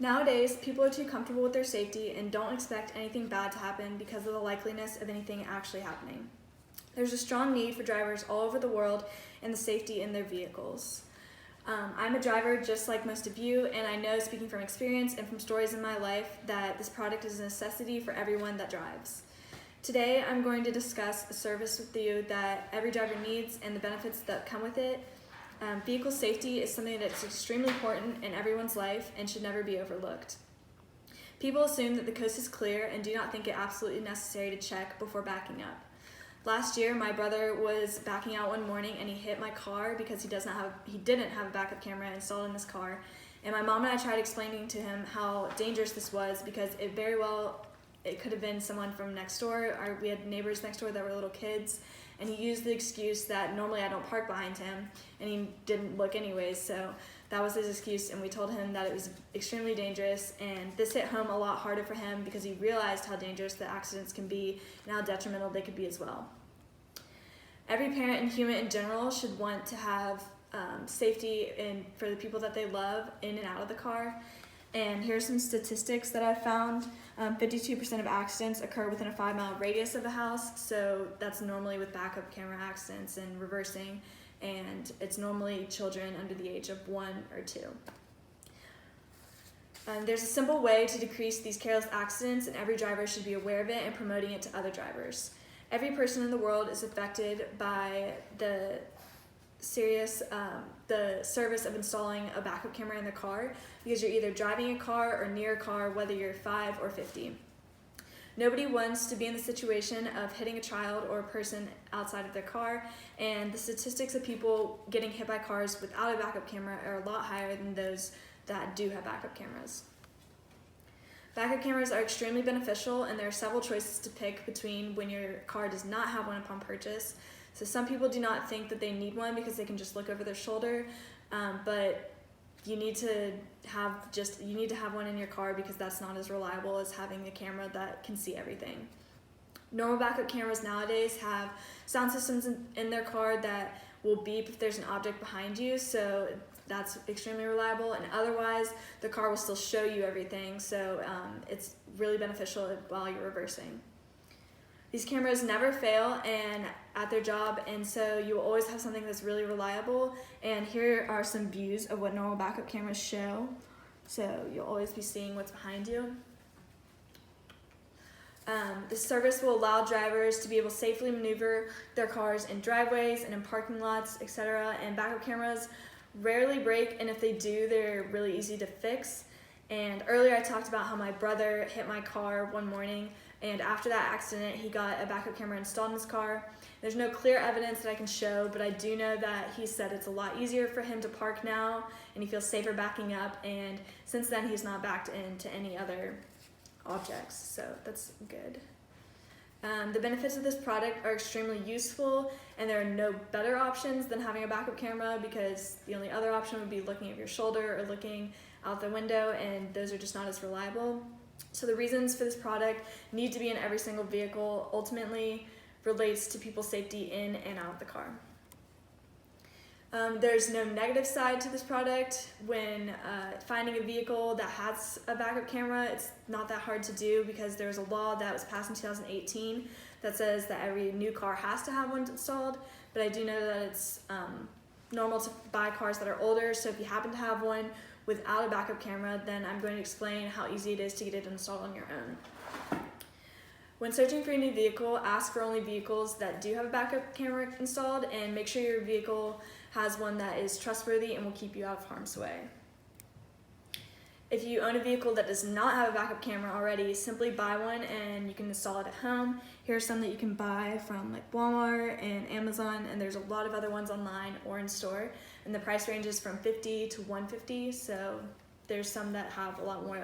Nowadays, people are too comfortable with their safety and don't expect anything bad to happen because of the likeliness of anything actually happening. There's a strong need for drivers all over the world and the safety in their vehicles. I'm a driver just like most of you, and I know, speaking from experience and from stories in my life, that this product is a necessity for everyone that drives. Today, I'm going to discuss a service with you that every driver needs and the benefits that come with it. Vehicle safety is something that's extremely important in everyone's life and should never be overlooked. People assume that the coast is clear and do not think it absolutely necessary to check before backing up. Last year, my brother was backing out one morning and he hit my car because he didn't have a backup camera installed in his car. And my mom and I tried explaining to him how dangerous this was because it could have been someone from next door. We had neighbors next door that were little kids, and he used the excuse that normally I don't park behind him, and he didn't look anyways, so that was his excuse, and we told him that it was extremely dangerous, and this hit home a lot harder for him because he realized how dangerous the accidents can be and how detrimental they could be as well. Every parent and human in general should want to have safety for the people that they love in and out of the car. And here's some statistics that I found. 52% of accidents occur within a 5-mile radius of the house, so that's normally with backup camera accidents and reversing, and it's normally children under the age of 1 or 2. There's a simple way to decrease these careless accidents, and every driver should be aware of it and promoting it to other drivers. Every person in the world is affected by the service of installing a backup camera in the car because you're either driving a car or near a car, whether you're 5 or 50. Nobody wants to be in the situation of hitting a child or a person outside of their car, and the statistics of people getting hit by cars without a backup camera are a lot higher than those that do have backup cameras. Backup cameras are extremely beneficial, and there are several choices to pick between when your car does not have one upon purchase. So some people do not think that they need one because they can just look over their shoulder, but you need to have one in your car because that's not as reliable as having a camera that can see everything. Normal backup cameras nowadays have sound systems in their car that will beep if there's an object behind you, so that's extremely reliable, and otherwise the car will still show you everything, so it's really beneficial while you're reversing. These cameras never fail at their job, and so you will always have something that's really reliable. And here are some views of what normal backup cameras show. So you'll always be seeing what's behind you. This service will allow drivers to be able to safely maneuver their cars in driveways and in parking lots, etc. And backup cameras rarely break, and if they do, they're really easy to fix. And earlier I talked about how my brother hit my car one morning, and after that accident he got a backup camera installed in his car. There's no clear evidence that I can show, but I do know that he said it's a lot easier for him to park now, and he feels safer backing up, and since then he's not backed into any other objects, so that's good. The benefits of this product are extremely useful, and there are no better options than having a backup camera because the only other option would be looking at your shoulder or looking out the window, and those are just not as reliable. So the reasons for this product need to be in every single vehicle ultimately relates to people's safety in and out of the car. There's no negative side to this product. When finding a vehicle that has a backup camera, it's not that hard to do because there's a law that was passed in 2018 that says that every new car has to have one installed, but I do know that it's normal to buy cars that are older, so if you happen to have one without a backup camera, then I'm going to explain how easy it is to get it installed on your own. When searching for a new vehicle, ask for only vehicles that do have a backup camera installed, and make sure your vehicle has one that is trustworthy and will keep you out of harm's way. If you own a vehicle that does not have a backup camera already, simply buy one and you can install it at home. Here are some that you can buy from like Walmart and Amazon, and there's a lot of other ones online or in store, and the price ranges from $50 to $150, so there's some that have a lot more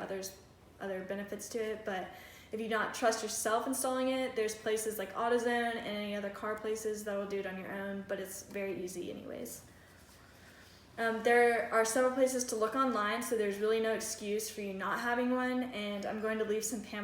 other benefits to it, but if you don't trust yourself installing it, there's places like AutoZone and any other car places that will do it on your own, but it's very easy anyways. There are several places to look online, so there's really no excuse for you not having one, and I'm going to leave some pamphlets